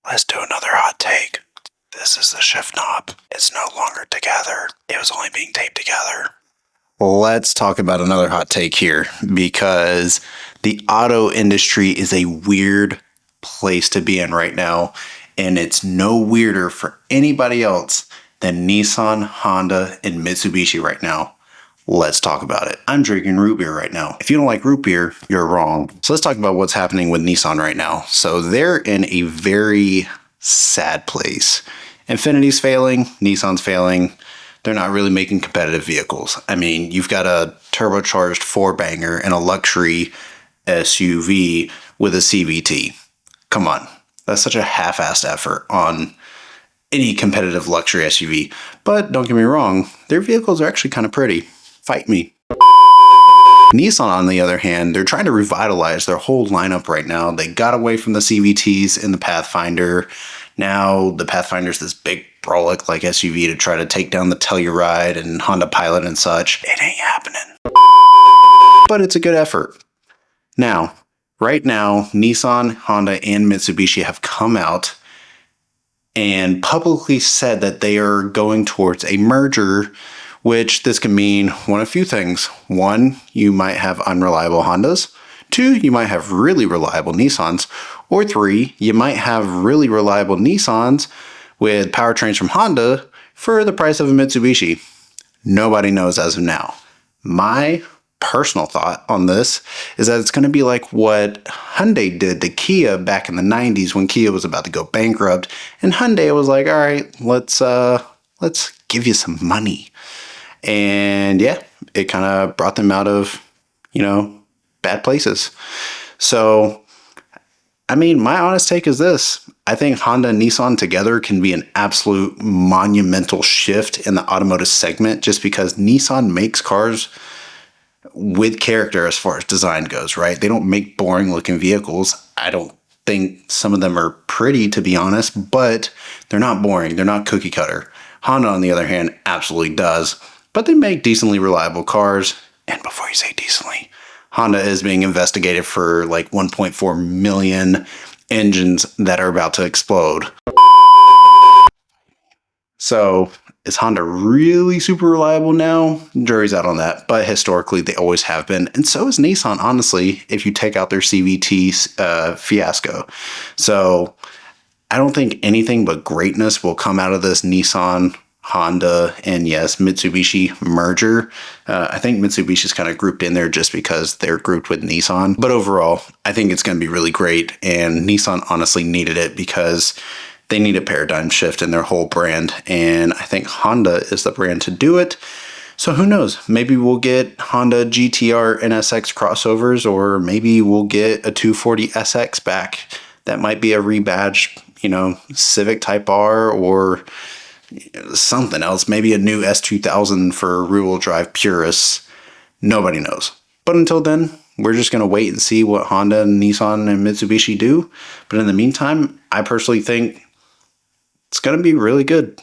Let's do another hot take. This is the shift knob. It's no longer together. It was only being taped together. Let's talk about another hot take here, because the auto industry is a weird place to be in right now, and it's no weirder for anybody else than Nissan, Honda, and Mitsubishi right now. Let's talk about it. I'm drinking root beer right now. If you don't like root beer, you're wrong. So let's talk about what's happening with Nissan right now. So they're in a very sad place. Infinity's failing, Nissan's failing. They're not really making competitive vehicles. I mean, you've got a turbocharged four-banger and a luxury SUV with a CVT. Come on. That's such a half-assed effort on any competitive luxury SUV. But don't get me wrong, their vehicles are actually kind of pretty. Fight me. Nissan, on the other hand, they're trying to revitalize their whole lineup right now. They got away from the CVTs in the Pathfinder. Now the Pathfinder's this big brolic-like SUV to try to take down the Telluride and Honda Pilot and such. It ain't happening. But it's a good effort. Now, right now, Nissan, Honda, and Mitsubishi have come out and publicly said that they are going towards a merger, which this can mean one of a few things. One, you might have unreliable Hondas. Two, you might have really reliable Nissans. Or three, you might have really reliable Nissans with powertrains from Honda for the price of a Mitsubishi. Nobody knows as of now. My personal thought on this is that it's going to be like what Hyundai did to Kia back in the 90s when Kia was about to go bankrupt, and Hyundai was like, all right, let's give you some money. And yeah, it kind of brought them out of, bad places. So, I mean, my honest take is this. I think Honda and Nissan together can be an absolute monumental shift in the automotive segment, just because Nissan makes cars with character as far as design goes, right? They don't make boring looking vehicles. I don't think some of them are pretty, to be honest, but they're not boring. They're not cookie cutter. Honda, on the other hand, absolutely does. But they make decently reliable cars. And before you say decently, Honda is being investigated for like 1.4 million engines that are about to explode. So is Honda really super reliable now? Jury's out on that. But historically, they always have been. And so is Nissan, honestly, if you take out their CVT fiasco. So I don't think anything but greatness will come out of this Nissan, Honda, and yes, Mitsubishi merger. I think Mitsubishi's kind of grouped in there just because they're grouped with Nissan. But overall, I think it's going to be really great. And Nissan honestly needed it because they need a paradigm shift in their whole brand. And I think Honda is the brand to do it. So who knows? Maybe we'll get Honda GTR NSX crossovers, or maybe we'll get a 240SX back. That might be a rebadge, Civic Type R, or something else, maybe a new S2000 for rear-wheel drive purists. Nobody knows. But until then, we're just going to wait and see what Honda and Nissan and Mitsubishi do. But in the meantime, I personally think it's going to be really good.